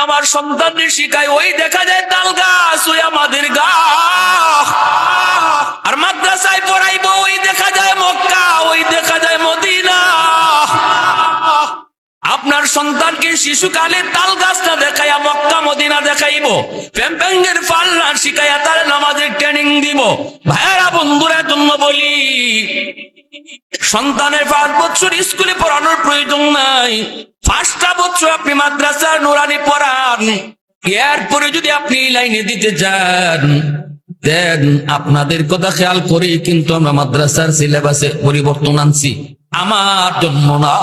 আমার সন্তানদের শিখাই, ওই দেখা যায় তাল গাছ, ওই আমাদের গাছ। আর মাদ্রাসায় পড়াইবো, ওই দেখা যায় মক্কা, ওই দেখা যায় মদিনা। আপনার সন্তানকে শিশুকালে তাল গাছটা দেখাইয়া মক্কা মদিনা দেখাইবো, প্যাম্পেঙ্গের পাল্লা শিখাইয়া তার নামাজের ট্রেনিং দিব। ভাইয়েরা বন্ধুরা জন্য বলি, সন্তানের 5 বছর স্কুলে পড়ানোর প্রয়োজন নাই, 5টা বছর আপনি মাদ্রাসা নুরানি পড়ান। এরপরে যদি আপনি লাইনে দিতে চান, দেন আপনাদের কথা খেয়াল করে কিন্তু আমরা মাদ্রাসার সিলেবাসে পরিবর্তন আনছি, আমার জন্য না,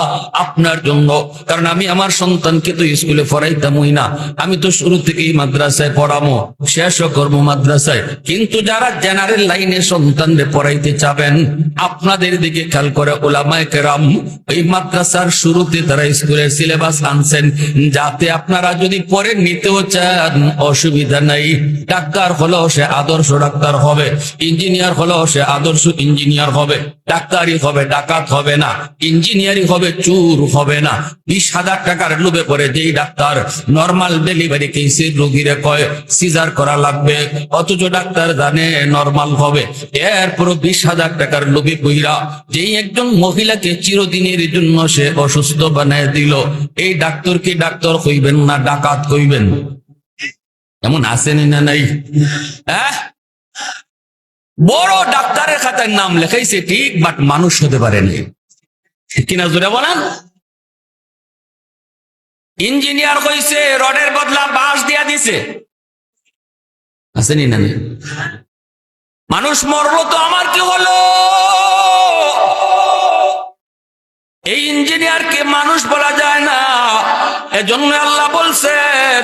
আপনার জন্য। কারণ আমি আমার সন্তানকে তো স্কুলে পড়াইতামই না, আমি তো শুরু থেকেই মাদ্রাসায় পড়াবো, শেষও করবো মাদ্রাসায়। কিন্তু যারা জেনারেল লাইনে সন্তানদের পড়াইতে চাবেন, আপনাদের দিকে খেয়াল করে উলামায়ে কেরাম এই মাদ্রাসার শুরুতে তারা স্কুলের সিলেবাস আনছেন, যাতে আপনারা যদি পরে নিতেও চান অসুবিধা নাই। ডাক্তার হলেও সে আদর্শ ডাক্তার হবে, ইঞ্জিনিয়ার হলেও সে আদর্শ ইঞ্জিনিয়ার হবে, ডাক্তারি হবে ডাকাত হবে না, ইঞ্জিনিয়ারিং হবে চুর হবে না। 20,000 টাকার লোভে পড়ে যেই ডাক্তার নরমাল ডেলিভারি কেসের রোগীরে কয় সিজার করা লাগবে, অথচ ডাক্তার জানে নরমাল হবে। এরপর 20,000 টাকার লোভে পইরা যেই একজন মহিলাকে চিরদিনের জন্য সে অসুস্থ বানায় দিল, এই ডাক্তারকে ডাক্তার কইবেন না ডাকাত কইবেন? এমন আসেনি না নাই? হ্যাঁ, বড় ডাক্তারের খাতায় নাম লেখাইছে ঠিক, বাট মানুষ হতে পারেনি, কিনা জোরে বলেন? ইঞ্জিনিয়ার হইছে, রডের বদলা বাঁশ দিয়া দিছে, আসেনি না? মানুষ মরলো তো আমার কি হলো? এই ইঞ্জিনিয়ারকে মানুষ বলা যায় না। এজন্য আল্লাহ বলছেন,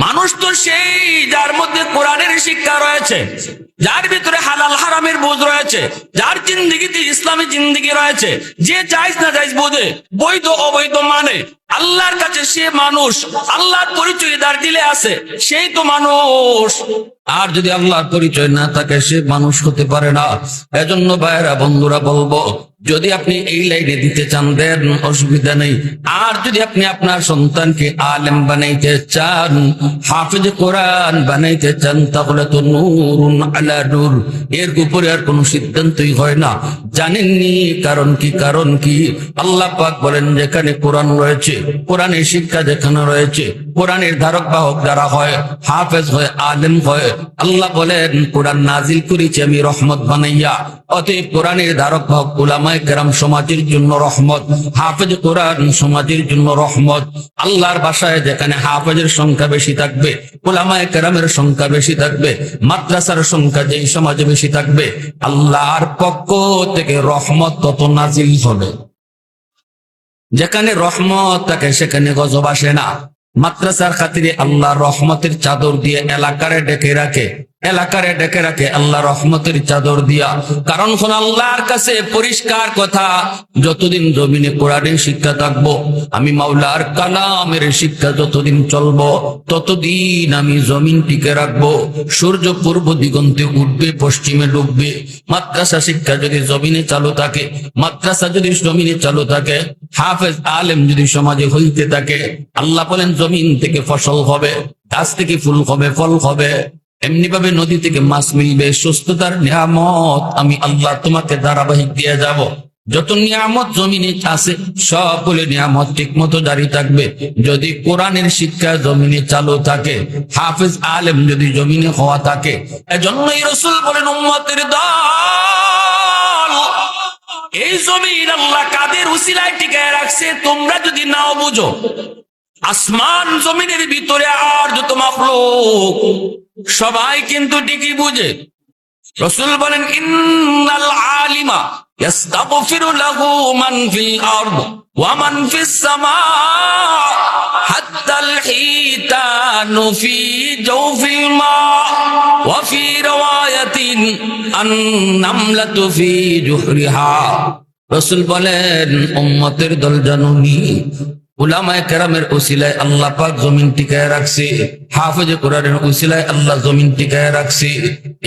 মানুষ তো সেই যার মধ্যে কোরআনের শিক্ষা রয়েছে, যার ভিতরে হালাল হারামের বোঝ রয়েছে, যার জিন্দিগিতে ইসলামী জিন্দিগি রয়েছে, যে জায়েজ না জায়েজ বোঝে, বৈধ অবৈধ মানে, আল্লাহর কাছে সে মানুষ, আল্লাহর পরিচয় যার দিলে আছে সেই তো মানুষ। আর যদি আল্লাহর পরিচয় না থাকে সে মানুষ হতে পারে না। এজন্য ভাইয়েরা বন্ধুরা বলবো, যদি আপনি এই লাইনে দিতে চান দেন, অসুবিধা নেই। আর যদি আপনি আপনার সন্তানকে আলেম বানাইতে চান, হাফেজ কোরআন বানাইতে চান, তাহলে তো নূরুন আলা নূর, এর উপরে আর কোনো সিদ্ধান্তই হয় না। জানেননি কারণ কি? কারণ কি? আল্লাহ পাক বলেন, যেখানে কোরআন রয়েছে, কোরআনের শিক্ষা যেখানে রয়েছে, কোরআনের ধারক বাহক যারা হয়, হাফেজ হয়, আলেম হয়, আল্লাহ বলেন কোরআন নাজিল করেছি আমি রহমত বানাইয়া। অতএব কোরআনের ধারক বাহক উলামায়ে কেরাম সমাজের জন্য রহমত, হাফেজ কোরআন সমাজের জন্য রহমত। আল্লাহর বাসায় যেখানে হাফেজের সংখ্যা বেশি থাকবে, উলামায়ে কেরামের সংখ্যা বেশি থাকবে, মাদ্রাসার সংখ্যা যেই সমাজে বেশি থাকবে, আল্লাহর পক্ষ থেকে রহমত তত নাজিল হবে। যেখানে রহমত থাকে সেখানে গজব আসে না। মাদ্রাসার খাতিরে আল্লাহ রহমতের চাদর দিয়ে এলাকারে ডেকে রাখে, এলাকারে ডেকে রাখে আল্লাহ রহমতের চাদর দিয়া। কারণ কোন আল্লাহর কাছে পরিষ্কার কথা, যতদিন জমিনে কোরআনের শিক্ষা থাকবো, আমি মাওলার কালামের শিক্ষা যতদিন চলবো, ততদিন আমি জমিন টিকে রাখবো। সূর্য পূর্ব দিগন্তে উঠবে, পশ্চিমে ডুববে। মাদ্রাসা শিক্ষা যদি জমিনে চালু থাকে, মাদ্রাসা যদি জমিনে চালু থাকে, হাফেজ আলেম যদি সমাজে হইতে থাকে, আল্লাহ বলেন জমিন থেকে ফসল হবে, গাছ থেকে ফুল হবে, ফল হবে। এমনি ভাবে নদী থেকে মাছ মিলবে, সুস্থতার নিয়ামত আমি আল্লাহ তোমাকে ধারাবাহিক দিয়ে যাব। যত নিয়ামত জমিনে আছে সবগুলো নিয়ামত ঠিক মতো জারি থাকবে যদি কোরআনের শিক্ষা জমিনে চালু থাকে, হাফেজ আলেম যদি জমিনে হওয়া থাকে। এজন্যই রাসূল বলেন, উম্মতের দল, এই জমিন আল্লাহ কাদের উসিলায় টিকায় রাখছে তোমরা যদি নাও বুঝো, আসমান জমিনের ভিতরে আর যত মাখলুক সবাই কিন্তু ঠিকই বুঝে। রাসূল বলেন, ইন্নাল আলিমা ইস্তাগফিরু লাহু মান ফিল আরদ ওয়া মান ফিস সামা হাত্তাল হিতানু ফি জাওফিল মা ওয়া ফি riwayatin আন-নামলাতু ফি জুহরিহা। রাসূল বলেন, উম্মতের দল জানুনি, উলামায়ে কেরামের উসিলায় আল্লাহ পাক জমিন টিকায় রাখছে, হাফেজ কোরআনের উসিলায় আল্লাহ জমিন টিকায় রাখছে।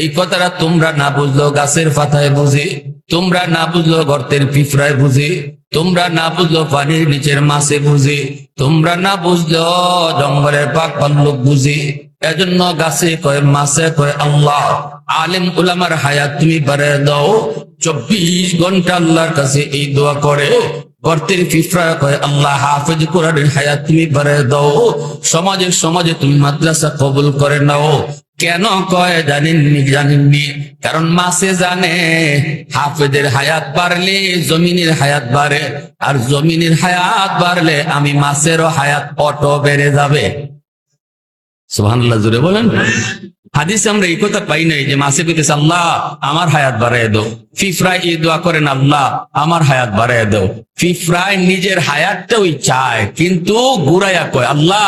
এই কথাটা তোমরা না বুঝলো গাছের পাতায় বুঝে, তোমরা না বুঝলো গর্তের পিঁপড়ায় বুঝে, তোমরা না বুঝলো পানির নিচের মাছে বুঝে, তোমরা না বুঝলো জঙ্গলের পাক পাল্লুক বুঝে, এজন্য গাছে কয় মাছে কয় আল্লাহ। আলেম উলামার হায়াত তুমি বাড়ায় দাও, 24 ঘন্টা আল্লাহর কাছে এই দোয়া করে। গর্তের ফিফরা কয় আল্লাহ হাফেজ কোরআনের হায়াত তুমি বাড়ায় দাও। সমাজে তুমি মাদ্রাসা কবুল করে নাও। কেন কয় জানেননি? কারণ মাসে জানে হাফেজের হায়াত বাড়লে জমিনের হায়াত বাড়ে, আর জমিনের হায়াত বাড়লে আমি মাছেরও হায়াত অটো বেড়ে যাবে। সুবহানাল্লাহ, জোরে বলেন। হাদিসে আমরা এই কথা পাই নাই যে মাছে পেতেছে আল্লাহ আমার হায়াত বাড়ায় দাও। ফিফরায় এই দোয়া করেন আল্লাহ আমার হায়াত বাড়ায় দাও। ফিফরায় নিজের হায়াতটাই চায়, কিন্তু ঘুরাইয়া কয় আল্লাহ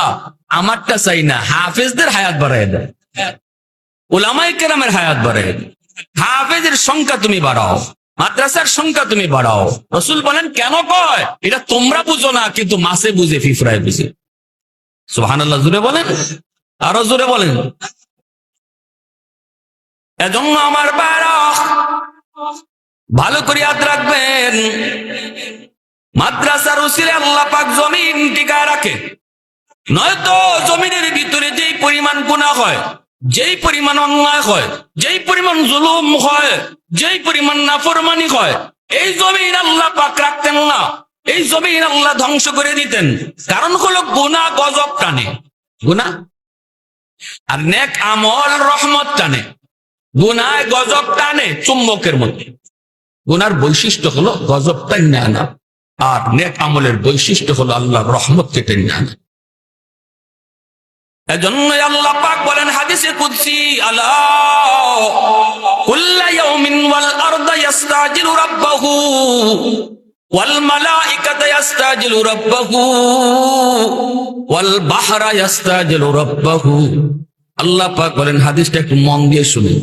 আমারটা চাই না, হাফেজদের হায়াত বাড়ায় দাও, উলামায়ে কেরামের হায়াত বাড়ায় দাও। হাফেজের সংখ্যা তুমি বাড়াও, মাদ্রাসার সংখ্যা তুমি বাড়াও। রাসূল বলেন কেন কয়? এটা তোমরা বুঝো না, কিন্তু মাছে বুঝে, ফিফরায় বুঝে। সুবহানাল্লাহ, জোরে বলেন, আরো জোরে বলেন। এজন্য আমার ভাইরা ভালো করে ইয়াদ রাখবেন, মাদ্রাসার উসিলে আল্লাহ পাক জমিন টিকায় রাখে। নয়তো জমিনের ভিতরে যেই পরিমাণ গুনাহ হয়, যেই পরিমাণ অন্যায় হয়, যেই পরিমাণ জুলুম হয়, যেই পরিমাণ নাফরমানি হয়, এই জমিন আল্লাহ পাক রাখতেন না, এই জমিন আল্লাহ ধ্বংস করে দিতেন। কারণ হলো গুনাহ গজব টানে, গুনাহ আর নেক আমল রহমত টানে। গুনায় গজব টানে চুম্বকের মধ্যে। গুনার বৈশিষ্ট্য হলো গজব টানে আনা, আর নেক আমলের বৈশিষ্ট্য হলো আল্লাহর রহমতকে টেনে আনা। এজন্য আল্লাহ পাক বলেন হাদিসে কুদসি, আলা কুল্লা ইয়াউমিন ওয়াল আরদা ইস্তাজিলু রাব্বাহু ওয়াল মালাইকাতু ইস্তাজিলু রাব্বাহু ওয়াল বাহরা ইস্তাজিলু রাব্বাহু। আল্লাহ পাক বলেন, হাদিসটা একটু মন দিয়ে শুনুন।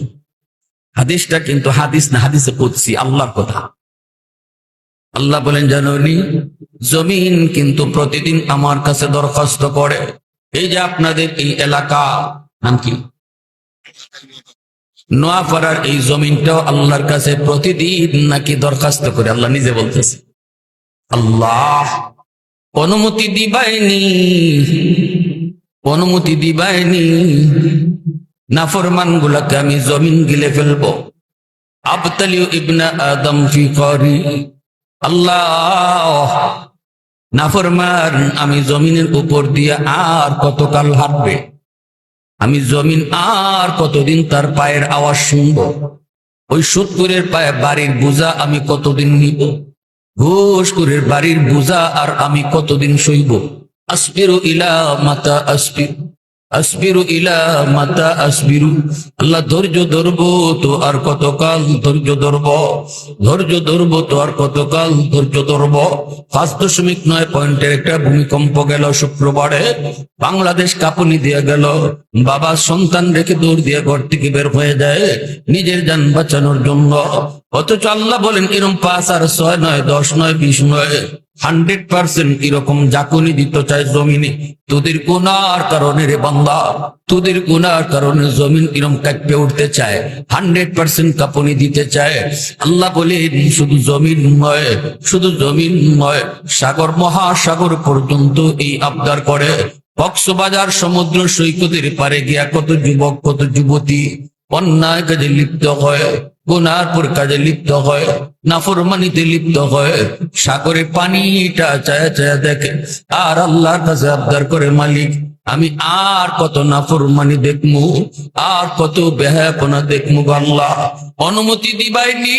হাদিসটা কিন্তু হাদিস না, হাদিসে কুদসি, আল্লাহর কথা। আল্লাহ বলেন জানোনি, জমিন কিন্তু প্রতিদিন আমার কাছে দরখাস্ত করে। এই যে আপনাদের এই এলাকা নাম কি, নোয়াপাড়ার এই জমিনটাও আল্লাহর কাছে প্রতিদিন নাকি দরখাস্ত করে। আল্লাহ নিজে বলতেছে, আল্লাহ অনুমতি দিবাইনি নাফরমান গুলাকে আমি জমিন গিলে ফেলবো। আবতালিউ ইবনা আদম ফি করি, আল্লাহ নাফরমান আমি জমিনের উপর দিয়ে আর কতকাল হাঁটবে, আমি জমিন আর কতদিন তার পায়ের আওয়াজ শুনবো, ওই সুদপুরের পায়ে বাড়ির বোঝা আমি কতদিন নিব, ঘুষখোরের বাড়ির বোঝা আর আমি কতদিন সইব। আসবিরু ইলা মাতা আসবিরু ইলা মাতা আসবিরু, আল্লাহ ধৈর্য ধরবো তো আর কতকাল ধৈর্য ধরবো তো আর কতকাল ধৈর্য ধরবো। 5.9 পয়েন্টের একটা ভূমিকম্প গেল শুক্রবারে, বাংলাদেশ কাঁপুনি দিয়ে গেল। বাবা সন্তান রেখে দৌড় দিয়ে ঘর থেকে বের হয়ে যায় নিজের জান বাঁচানোর জন্য। অথচ আল্লাহ বলেন এরকম 5 আর 6 নয়, 10 নয়, 20 নয়, 100% এরকম জাকুনি দিত চায় জমিনে। তোদের গুনার কারণে রে বান্দা, তোদের গুনার কারণে জমিন এরকম কাঁপতে উঠতে চায়, 100% কাঁপুনি দিতে চায়। আল্লাহ বলে শুধু জমিন নয়, সাগর মহাসাগর পর্যন্ত এই আবদার করে। কক্সবাজার সমুদ্র সৈকতের পারে গিয়া কত যুবক কত যুবতী অন্যায় কাজে লিপ্ত হয়, গুনার পর কাজে লিপ্ত হয়, নাফরমানিতে লিপ্ত হয়। সাগরে পানিটা চায়া চায়া দেখে আর আল্লাহর কাছে আবদার করে, মালিক আমি আর কত নাফরমানি দেখমু, আর কত বেহায়াপনা দেখমু। আল্লাহ অনুমতি দিবাইনি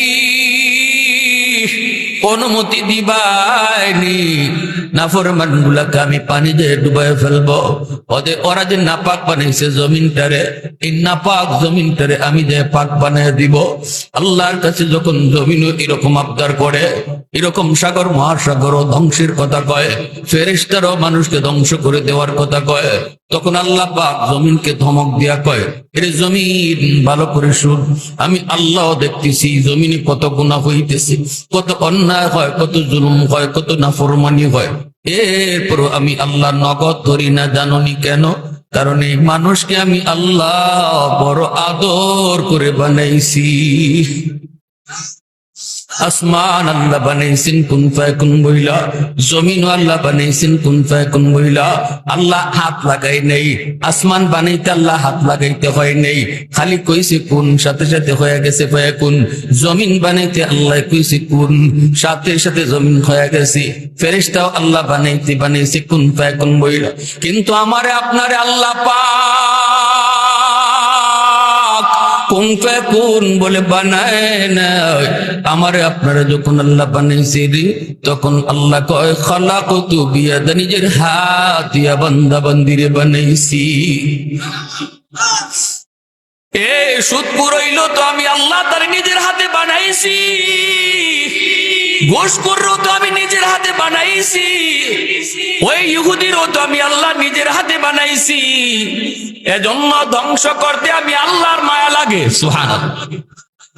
নাফরমান গুলাকে আমি পানি দিয়ে ডুবাই ফেলবো। ওরা যে নাপাক বানাইছে জমিনটারে, এই নাপাক জমিনটারে আমি যে পাক বানিয়ে দিব। আল্লাহর কাছে যখন জমিনও এরকম আবদার করে, এরকম সাগর মহাসাগর ধ্বংসের কথা কয়, ফেরেশতারাও মানুষকে ধ্বংস করে দেওয়ার কথা কয়, তখন আল্লাহ পাক জমিনকে ধমক দিয়া কয়, এরে জমিন ভালো করে শুন, আমি আল্লাহ দেখতেছি জমিনে কত গুনাহ হইতেছে, কত অন্যায় হয়, কত জুলুম হয়, কত নাফরমানি হয়। এরপর আমি আল্লাহ নগদ ধরি না, জানোনি কেন? কারণ এই মানুষকে আমি আল্লাহ বড় আদর করে বানাইছি। আসমান আল্লাহ বানাইছেন কুন ফায়াকুন বইলা, জমিন আল্লাহ বানাইছেন কুন ফায়াকুন বইলা। আল্লাহ হাত লাগাই নেই, আসমান বানাইতে আল্লাহ হাত লাগাইতে হয় নেই, খালি কইছে কুন, সাথে সাথে হয়ে গেছে ফায়াকুন। জমিন বানাইতে আল্লাহ কইছে কুন, সাথে সাথে জমিন হয়ে গেছে। ফেরেশতাও আল্লাহ বানাইতে বানাইছে কুন ফায়াকুন বইলা। কিন্তু আমারে আপনারে আল্লাহ পাক কুন ফায়াকুন বলে বানায় না। আমারে আপনারা যখন আল্লাহ বানাইছে রে, তখন আল্লাহ কয় খালাকতু বিয়াদি, নিজের হাত দিয়া বান্দা বান্দিরে বানাইছি। এ সুদপুর হইল তো আমি আল্লাহ তার নিজের হাতে বানাইছি, ঘুষখোরও তো আমি নিজের হাতে বানাইছি, ওই ইহুদিরও তো আমি আল্লাহ নিজের হাতে বানাইছি। এজন্য ধ্বংস করতে আমি আল্লাহর মায়া লাগে, সুবহানাল্লাহ।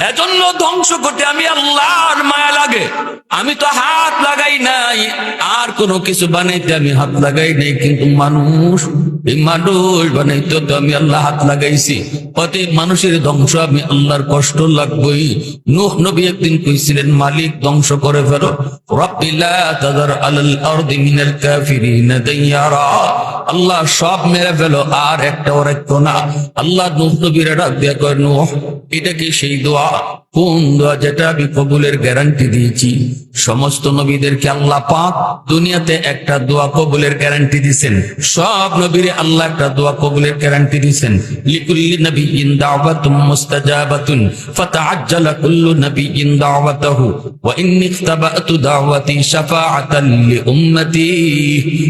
এজন্য ধ্বংস করতে আমি আল্লাহর মায়া লাগে। আমি তো হাত লাগাই নাই, আর কোনো কিছু বানাইতে আমি হাত লাগাই নাই, কিন্তু মানুষ, এই মানুষ বানাইতে তো আমি আল্লাহ হাত লাগাইছি। অতএব মানুষের ধ্বংস আমি আল্লাহর কষ্ট লাগবই। নূহ নবী একদিন কইছিলেন, মালিক ধ্বংস করে ফেলো, রাব্বি লা তাযার আলাল আরদি মিনাল কাফিরিনা দাইয়ারা। আল্লাহ সব মেরে ফেলো, আর একটা রাখো না। আল্লাহ নূহ নবীর ডাক দিয়া কয়, নূহ এটা কি সেই দোয়া? কোন দোয়া যেটা আমি কবুলের গ্যারান্টি দিয়েছি? সমস্ত নবীদেরকে আল্লাহ পাক দুনিয়াতে একটা দোয়া কবুলের গ্যারান্টি দিয়েছেন। সব নবীরে আল্লাহ একটা দোয়া কবুলের গ্যারান্টি দিয়েছেন। লিকুল্লি নাবিয়্যিন দাওয়াতুম মুস্তাজাবাতুন ফাতাআজ্জালা কুল্লু নাবিয়্যিন দাওয়াতাহু ওয়া ইন্নী ইখতাবাতু দাওয়াতি শাফাআতান লিউম্মতি।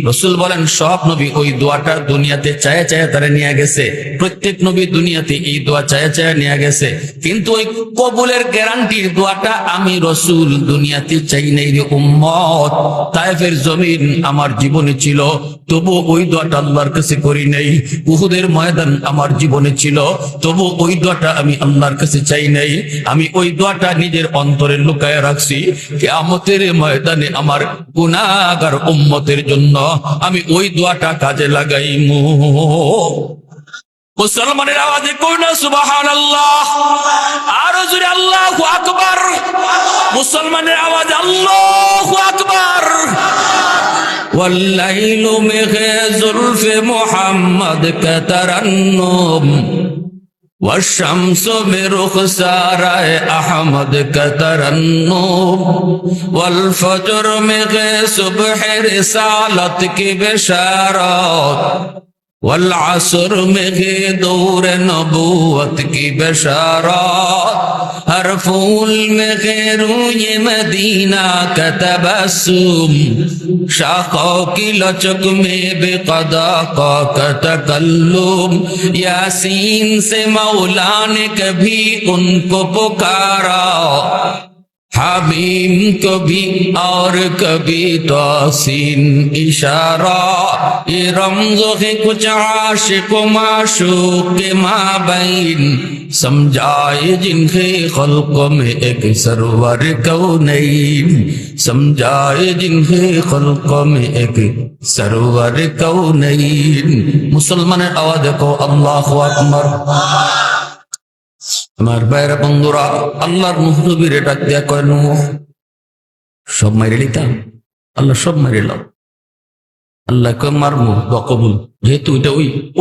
রাসূল বলেন, সব নবী ওই দোয়াটা দুনিয়াতে চায়া চায়া তারা নিয়ে গেছে। প্রত্যেক নবী দুনিয়াতে এই দোয়া চায়া চায়া নিয়ে গেছে, কিন্তু ওই কবুলের গ্যারান্টির দোয়াটা আমি রাসূল দুনিয়াতে চাই নাই রে উম্মত। তায়েফের জমিন আমার জীবনে ছিল, তবু ওই দোয়াটা আল্লাহর কাছে করি নাই। উহুদের ময়দান আমার জীবনে ছিল, তবু ওই দোয়াটা আমি আল্লাহর কাছে চাই নাই। আমি ওই দোয়াটা নিজের অন্তরে লুকায় রাখছি। কিয়ামতের ময়দানে আমার গুনাহগার উম্মতের জন্য আমি ওই দোয়াটা কাজে লাগাইমু। মুসলমানের আওয়াজে কই না সুবহানাল্লাহ, আরো জোরে আল্লাহু আকবার। মুসলমানের আওয়াজে আল্লাহু আকবার। ওয়াল্লাইলু মিগে জুলফে মুহাম্মদ কা তারান্নুম والشمس برخسار احمد کا ترنم والفجر میں صبح رسالت کی بشارت والعصر میں دور نبوت کی بشارت ہر پھول میں روی مدینہ کا تبسم شاخوں کی لچک میں بے قضا کا تکلم یاسین سے مولا نے کبھی ان کو پکارا حمیم کبھی اور کبھی توسین اشارہ یہ رمز ہے کچھ عاشق و معشوق کے مابین سمجھائے جن کے خلق میں ایک سرور کونین سمجھائے جن کے خلق میں ایک سرور کونین مسلمان آواز کو اللہ اکبر আমার ভাইরা বন্ধুরা আল্লাহর নবীর ডাক দিয়া কয় নূহ সব মাইরে লিতাম আল্লাহ সব মাইরে লাও আল্লাহ কয় মারমু দোয়া কবুল যেহেতু এটা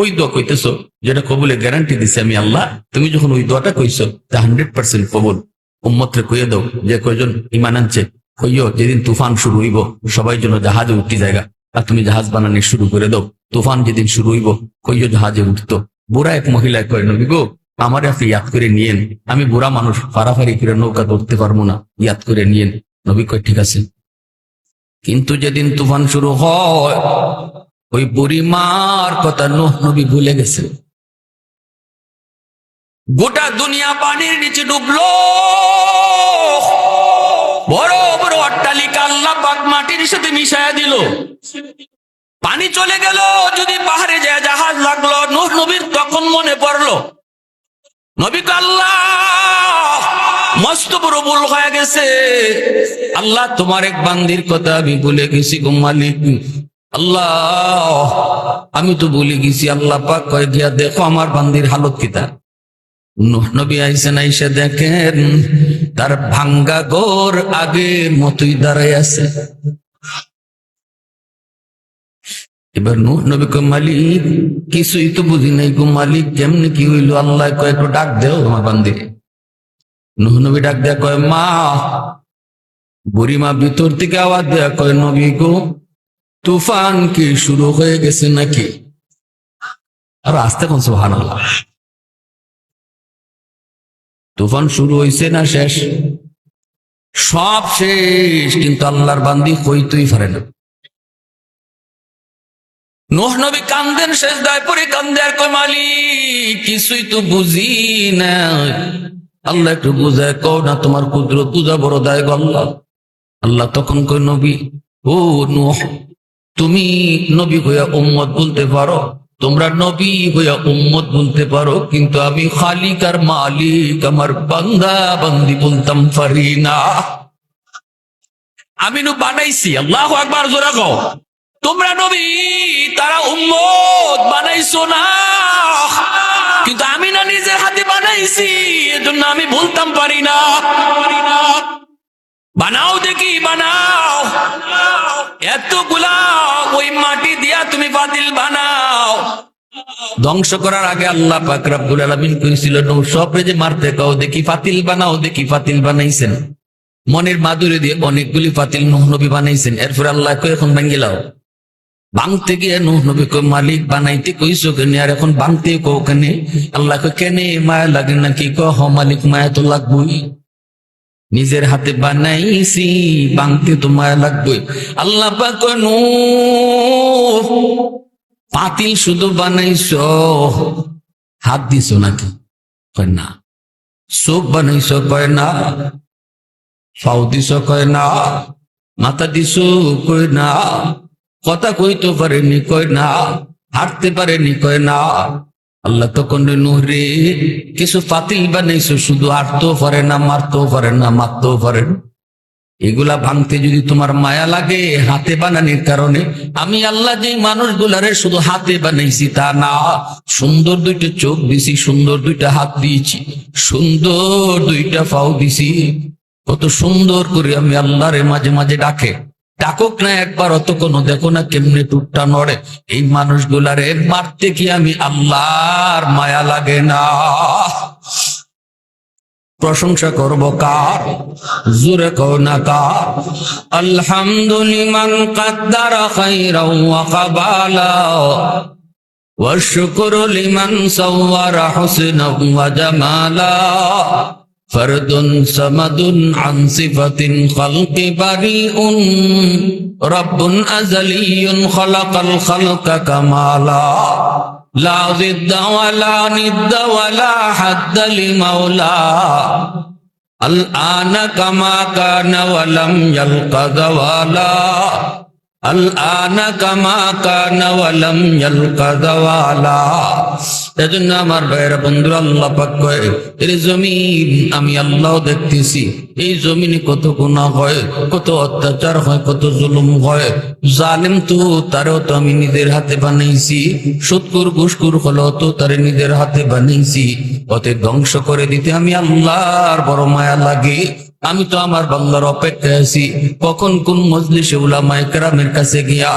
ওই দোয়া কইতেছো যেটা কবুলে গ্যারান্টি দিছি আমি আল্লাহ তুমি যখন ওই দোয়াটা কইছো তা 100% কবুল উম্মতরে কইয়ে দাও যে কয়জন ঈমান আনছে কইও যেদিন তুফান শুরু হইব সবাই যেন জাহাজে উঠতে জায়গা আর তুমি জাহাজ বানানো শুরু করে দাও তুফান যেদিন শুরু হইব কইও জাহাজে উঠতো বুড়া এক মহিলা কয় নবী গো আমার আপনি ইয়াদ করে নিয়েন আমি বুড়া মানুষ ফারাফারি করে নৌকা ধরতে পারবো না ইয়াদ করে নিয়েন নবী কয় ঠিক আছে কিন্তু যেদিন তুফান শুরু হয় ওই বুড়ি মার কথা নূহ নবী ভুলে গেছে গোটা দুনিয়া পানির নিচে ডুবলো বড় বড় অট্টালিকা আল্লাহ পাক মাটির সাথে মিশায়া দিল পানি চলে গেল যদি পাহাড়ে যায় জাহাজ লাগলো নূহ নবীর তখন মনে পড়লো নবী কো আল্লাহ মস্ত বড় ভুল হয়ে গেছে আল্লাহ তোমার এক বান্দির কথা আমি ভুলে গেছি গো মালিক আল্লাহ আমি তো ভুলে গেছি আল্লাহ পাক কয় গিয়া দেখো আমার বান্দির হালত কিতা নূহ নবী আইসেন আইসা দেখেন তার ভাঙ্গা ঘর আগের মতোই দাঁড়ায় আছে। এবার নূহ নবী কয়, মালিক কিছুই তো বুঝি নাই গো মালিক, কেমনে কি হইলো? আল্লাহ কয়, একটু ডাক দেও আমার বান্দি। নূহ নবী ডাক দেয়া কয়, মা। বুড়িমা ভিতর থেকে আওয়াজ দেয়া কয়, নবী গো, তুফান কি শুরু হয়ে গেছে নাকি? আর আস্তে কোন সুবহানাল্লাহ। তুফান শুরু হয়েছে না শেষ? সব শেষ, কিন্তু আল্লাহর বান্দি কইতেই পারে না। নূহ নবী কান্দেন, সেজদায় পড়ে কান্দে আর কয়, মালিক কিছুই তো বুঝি না। আল্লাহ একটু বুঝায় কও না, তোমার কুদরত বুঝা বড় দায় গো আল্লাহ। আল্লাহ তখন কয়, নবী, ও নূহ, তুমি নবী হইয়া উম্মত বলতে পারো, তোমরা নবী হইয়া উম্মত বলতে পারো, কিন্তু আমি খালিক আর মালিক, আমার বান্দা বান্দি বলতাম পারি না। আমি নু বানাইছি, আল্লাহু আকবার জোরে কও। তোমরা নবী, তারা উম্মত বানাইছো না, কিন্তু আমি না নিজের হাতে বানাইছি, এজন্য আমি বলতাম পারি না। বানাও দেখি, বানাও। এতগুলা ওই মাটি দিয়া তুমি পাতিল বানাও। ধ্বংস করার আগে আল্লাহ পাক রব্বুল আলামিন কইছিল, নূহ সবরে যে মারতে কও, দেখি পাতিল বানাও, দেখি পাতিল বানাইছেন। মনের মাধুরী দিয়ে অনেকগুলি পাতিল নূহ নবী বানাইছেন। এরপর আল্লাহ কয়, এখন ভাঙ্গিলাও। ভাঙতে গিয়ে নূহ নবী কয়, মালিক বানাইতে কইছো কেন, আর এখন ভাঙতে কও কেন? আল্লাহ কয়, কেন মায়া লাগে নাকি? কয়, হ মালিক, মায়া তো লাগবই, নিজের হাতে বানাইছি, ভাঙতে তো মায়া লাগবে। আল্লাহ পাক কয়, নূহ, পাতিল শুধু বানাইছো, হাত দিছো নাকি? কয় না। চোখ বানাইছো? কয় না। পাও দিছো? কয় না। মাথা দিছো? কয় না। কথা কইতে পারেনি? কয় না। হাঁটতে পারেনি? কয় না। আল্লাহ তখন, নূহ রে, কিছু পাতিল বানাইছো, শুধু হাঁটতেও পারে না, মারতেও পারে না, মারতেও পারে না। এগুলা ভাঙতে যদি তোমার মায়া লাগে হাতে বানানোর কারণে, আমি আল্লাহ যে মানুষগুলারে শুধু হাতে বানাইছি তা না, সুন্দর দুইটা চোখ দিছি, সুন্দর দুইটা হাত দিয়েছি, সুন্দর দুইটা পাও দিছি। কত সুন্দর করে আমি আল্লাহরে মাঝে মাঝে ডাকে, ডাকুক না একবার, অত কোনো দেখো না কেমনে টুকটা নড়ে। এই মানুষগুলারে মারতে কি আমি আল্লাহর মায়া লাগে না? প্রশংসা করব কার? জোরে কও না কার? আলহামদুলিমান কাদ্দারা খাইরাও ওয়া কাবালা, ওয়া শুকরু লিমান সাওয়ারা হুসনাও ওয়া জামালা, ফরদুন সামাদুন আন সিফাতিন খালকি বারিউন, রব্বুন আযালিয়ুন খালাকাল খালকা কামালা, লা জিদ্দা ওয়ালা নিদ্দা ওয়ালা হাদ্দা লিমাওলা, আল আনা কামা কানা ওয়ালাম ইয়ালকা যাওয়ালা, আল আনা কামা কানা ওয়ালাম ইয়ালকা যাওয়ালা। এজন্য আমার ভাইয়েরা, বন্ধুরা, আল্লাহ পাক কয়, এর জমিন আমি আল্লাহ দেখতেছি, এই জমিনে কত গুনাহ হয়, কত অত্যাচার হয়, কত জুলুম হয়। জালেম তো তারেও তো আমি নিজের হাতে বানাইছি, সুদখোর ঘুষখোর হলো তো তারে নিজের হাতে বানাইছি। ওতে ধ্বংস করে দিতে আমি আল্লাহর বড় মায়া লাগে। আমি তো আমার বান্দার অপেক্ষায় আছি, কখন কোন মজলিসে উলামায়ে কেরামের কাছে গিয়া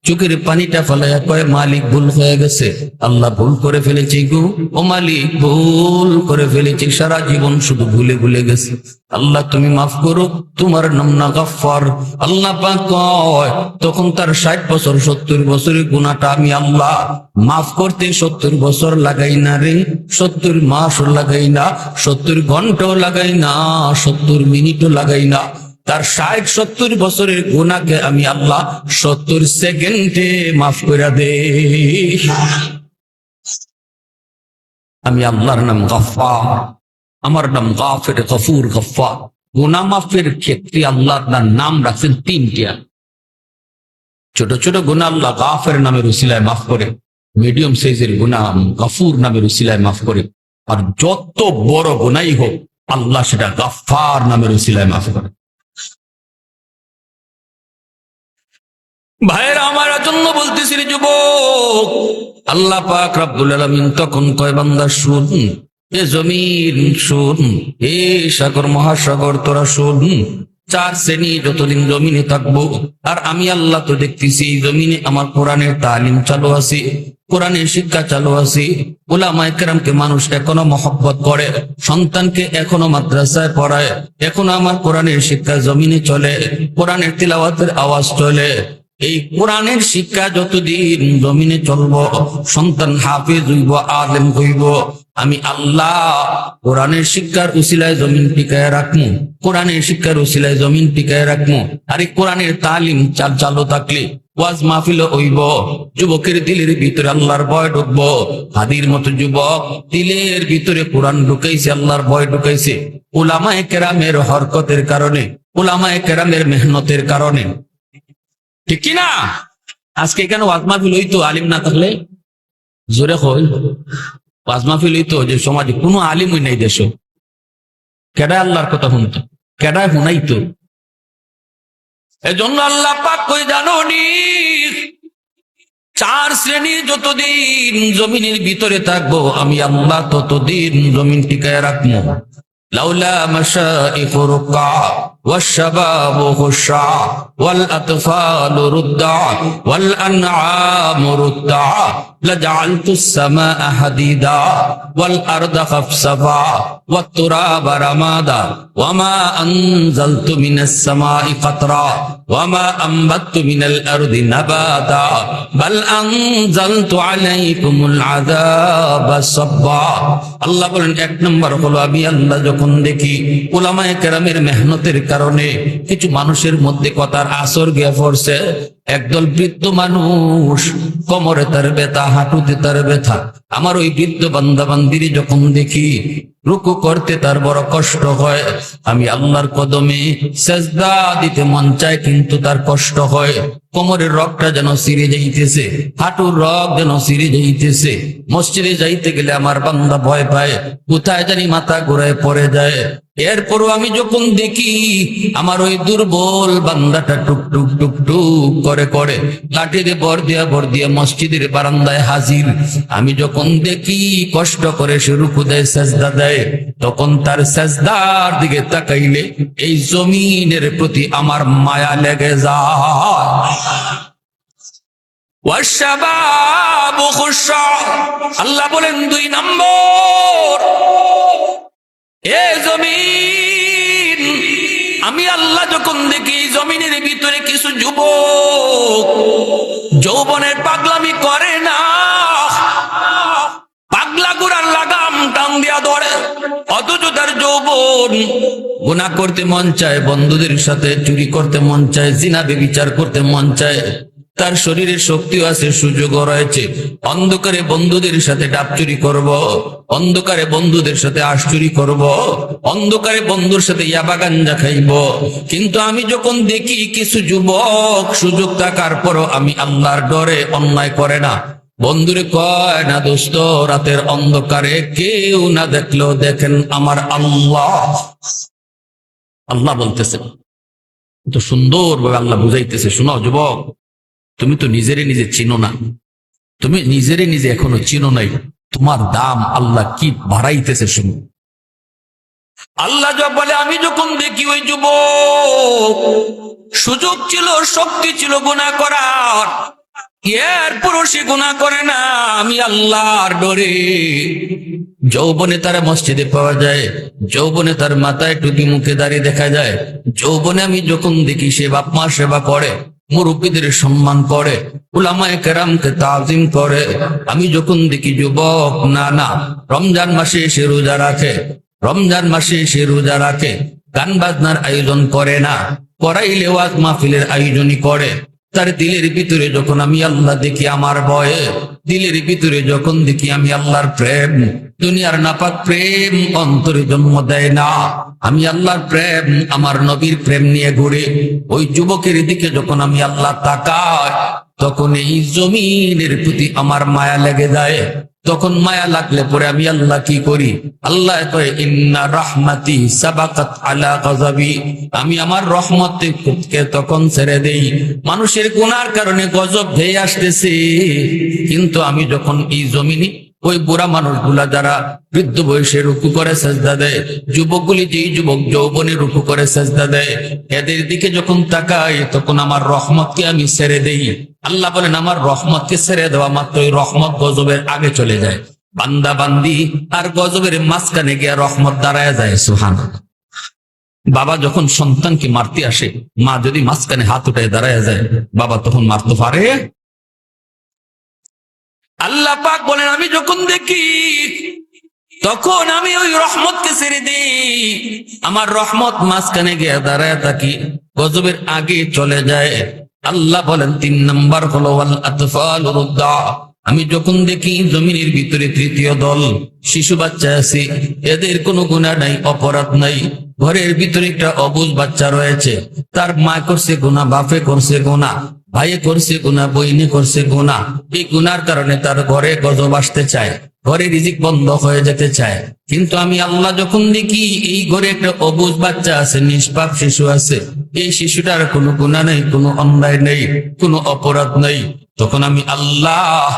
চোখের পানিটা ফেলাইয়া কয়, মালিক ভুল হয়ে গেছে, আল্লাহ ভুল করে ফেলেছি গো, ও মালিক ভুল করে ফেলেছি, সারা জীবন শুধু ভুলে ভুলে গেছে, আল্লাহ তুমি মাফ করো, তোমার নাম না গফফার। আল্লাহ পাক কয়, তখন তার 60 বছর 70 বছরের গুনাহটা আমি আল্লাহ মাফ করতে 70 বছর লাগাই না রে, 70 মাসও লাগাই না, 70 ঘন্টাও লাগাই না, 70 মিনিটও লাগাই না। তার 60-70 বছরের গুনাহকে আমি আল্লাহ 70 সেকেন্ডে মাফ করে দে। আমি আল্লাহর নাম গফফার, আমার নাম গাফির, গফুর, গফফার। গুনাহ মাফের ক্ষেত্রে আল্লাহর নাম রাখছেন 3টা। ছোট ছোট গুনাহ আল্লাহ গাফির নামের উসিলায় মাফ করে, মিডিয়াম সাইজের গুনাহ গফুর নামের উসিলায় মাফ করে, আর যত বড় গুনাহই হোক আল্লাহ সেটা গফফার নামের উসিলায় মাফ করে। ভাইয়েরা আমার জন্য বলতেছি যুবক, আল্লাহ পাক রব্বুল আলামিন তখন কয়, বান্দা শুন, এ জমিন শুন, এ সাগর মহাসাগর তোরা শুন, চার শ্রেণী যতদিন জমিনে থাকবো, আর আমি আল্লাহ তো দেখতেছি এই জমিনে আমার কোরআনের তালিম চালু আছে, কোরআনের শিক্ষা চালু আছে। উলামায়ে কেরামকে মানুষ এখনো মহব্বত করে, সন্তানকে এখনো মাদ্রাসায় পড়ায়, এখনো আমার কোরআনের শিক্ষা জমিনে চলে, কোরআনের তিলাওয়াতের আওয়াজ চলে। এই কোরআনের শিক্ষা যতদিন জমিনে চলবো, সন্তান হাফেজ হইব, আলেম হইব, আমি আল্লাহ কোরআনের শিক্ষার উসিলায় জমিন টিকায় রাখবো, কোরআনের শিক্ষার উসিলায় জমিন টিকায় রাখবো। আর এই কোরআনের তালিম চালু থাকলে ওয়াজ মাহফিল হইব, যুবকের দিলের ভিতরে আল্লাহর ভয় ঢুকবো। হাদির মতো যুবক দিলের ভিতরে কোরআন ঢুকাইছে, আল্লাহর ভয় ঢুকাইছে, উলামায়ে কেরামের হরকতের কারণে, উলামায়ে কেরামের মেহনতের কারণে, ঠিক কিনা? আজকে এখানে ওয়াজ মাহফিল হইতো আলিম না থাকলে, জোরে কই, ওয়াজ মাহফিল হইতো যে সমাজে কোনো আলিমই নাই দেশ, কেডায় আল্লাহর কথা শুনতো, কেডায় শুনাইতো? এজন্য আল্লাহ পাক কই জানো নি, চার শ্রেণী যতদিন জমিনের ভিতরে থাকবো, আমি আল্লাহ ততদিন জমিন টিকায় রাখবো। লাউলা মাশাইখ রুকা والشباب خشع والأطفال رضع والأنعام رضع لجعلت السماء حديدا والأرض خفصفا والتراب رمادا وما أنزلت من السماء قطرا وما أنبت من الأرض نباتا بل أنزلت عليكم العذاب صبا। আল্লাহ বলেন, এক নম্বর হলো আমি আল্লাহ যখন দেখি উলামায়ে কেরামের মেহনতের কারণে কিছু মানুষের মধ্যে কথার আসর গিয়ে পড়ছে, একদল বৃদ্ধ মানুষ, কোমরে তার ব্যথা, হাঁটুতে তার ব্যথা, আমার ওই বৃদ্ধ বান্দা বান্দির যখন দেখি রুকু করতে তার বড় কষ্ট হয়, আমি আল্লাহর কদমে সেজদা দিতে মন চায় কিন্তু তার কষ্ট হয়, কোমরের রগটা যেন ছিঁড়ে যাইতেছে, হাঁটুর রগ যেন ছিঁড়ে যাইতেছে, মসজিদে যাইতে গেলে আমার বান্দা ভয় পায়, কোথায় জানি মাথা ঘুরায় পড়ে যায়। এরপরও আমি যখন দেখি আমার ওই দুর্বল বান্দাটা টুক টুক টুক টুক করে করে লাঠিতে ভর দিয়া মসজিদের বারান্দায় হাজির, আমি যখন দেখি কষ্ট করে সে রুকু দেয়, সেজদা দেয়, তখন তার সেজদার দিকে তাকাইলে এই জমিনের প্রতি আমার মায়া লেগে যায়। ওয়াশাবাবু খুশা, আল্লাহ বলেন দুই নম্বর, এ জমিন, আমি আল্লাহ যখন দেখি জমিনের ভিতরে কিছু যুবক যৌবনের পাগলামি করে না, পাগলা গুড়ার লাগাম টান দিয়া ধরে, অথচ তার যৌবন গুনাহ করতে মন চায়, বন্ধুদের সাথে চুরি করতে মন চায়, জিনা ব্যভিচার করতে মন চায়, তার শরীরে শক্তিও আছে, সুযোগও রয়েছে, অন্ধকারে বন্ধুদের সাথে ডাব চুরি করব, অন্ধকারে বন্ধুদের সাথে আশ চুরি করব, অন্ধকারে বন্ধুর সাথে ইয়াবা গাঞ্জা খাইব। কিন্তু আমি যখন দেখি কিছু যুবক সুযোগ থাকার পরও আমি আল্লাহর ডরে অন্যায় করে না, বন্ধুরে কয় না, দোস্ত রাতের অন্ধকারে কেউ না দেখলেও দেখেন আমার আল্লাহ। আল্লাহ বলতেছে, তো সুন্দর ভাবে আল্লাহ বুঝাইতেছে, শোনো যুবক, তুমি তো নিজেরে নিজে চিনো না, তুমি নিজেরে নিজে এখনো চিনো নাই, তোমার দাম আল্লাহ কি বাড়াইতেছে শুনো। আল্লাহ বলে, আমি যখন দেখি ওই যুবক সুযোগ ছিল, শক্তি ছিল গুনাহ করার, এরপরও সে গুনাহ করে না, আমি আল্লাহর ডরে, যৌবনে তারা মসজিদে পাওয়া যায়, যৌবনে তার মাথায় টুপি, মুখে দাঁড়িয়ে দেখা যায়, যৌবনে আমি যখন দেখি সে বাপ মা সেবা করে, মুরব্বীদের সম্মান করে, উলামায়ে কেরামকে তাজিম করে, আমি যখন দেখি যুবক না রমজান মাসে সে রোজা রাখে, রমজান মাসে সে রোজা রাখে, গান বাজনার আয়োজন করে না, করাইলে ওয়াজ মাহফিলের আয়োজনই করে, তার দিলের ভিতরে যখন আমি আল্লাহ দেখি আমার ভয়ে, দিলের ভিতরে যখন দেখি আমি আল্লাহর প্রেম, দুনিয়ার নাপাক প্রেম অন্তরে জন্ম দেয় না, আমি আল্লাহর প্রেম, আমার নবীর প্রেম নিয়ে ঘুরে, ওই যুবকের দিকে যখন আমি আল্লাহ তাকাই, তখন এই জমিনের প্রতি আমার মায়া লেগে যায়। তখন মায়া লাগলে পরে আমি আল্লাহ কি করি, আল্লাহ কয়, ইন্না রাহমাতি সাবাকাত আলা গযবি, আমি আমার রহমতকে তখন ছেড়ে দেই। মানুষের গুনার কারণে গজব ধেয়ে আসতেছে, কিন্তু আমি যখন এই জমিনে ওই বুড়া মানুষগুলা যারা বৃদ্ধ বয়সে রুকু করে সেজদা দেয়, যুবকগুলি যেই যুবক যৌবনে রুকু করে সেজদা দেয়, এদের দিকে যখন তাকাই তখন আমার রহমতকে আমি ছেড়ে দেই। আল্লাহ বলেন আমার রহমতকে ছেড়ে দেওয়া মাত্রই রহমত গজবের আগে চলে যায়। বান্দা বান্দি আর গজবের মাঝখানে গিয়া রহমত দাঁড়ায় যায়। সুবহানাল্লাহ। বাবা যখন সন্তানকে মারতে আসে, মা যদি মাঝখানে হাত উঠায় দাঁড়ায় যায়, বাবা তখন মারতে পারে? আল্লাহ পাক বলেন আমি যখন দেখি তখন আমি ওই রহমতকে ছেড়ে দিই। আমার রহমত মাঝখানে গিয়ে দাঁড়ায় থাকি, গজবের আগে চলে যায়। আল্লাহ বলেন 3 নাম্বার হলো ওয়াল আতফালুর রুদ্দা। আমি যখন দেখি জমিনের ভিতরে তৃতীয় দল শিশু বাচ্চা আছে, এদের কোনো গুনাহ নাই, অপরাধ নাই, ঘরের ভিতরে একটা অবুঝ বাচ্চা রয়েছে, তার মা করছে গুনাহ, বাপে করছে গুনাহ, ভাইয়ে করছে গুনাহ, বইনে করছে গুনাহ, এই গুনার কারণে তার ঘরে গজব আসতে চায়, ঘরে রিজিক বন্ধ হয়ে যেতে চায়। কিন্তু আমি আল্লাহ যখন দেখি এই ঘরে একটা অবুঝ বাচ্চা আছে, নিষ্পাপ শিশু আছে, এই শিশুটার কোনো গুনাহ নেই, কোনো অন্যায় নেই, কোনো অপরাধ নেই, তখন আমি আল্লাহ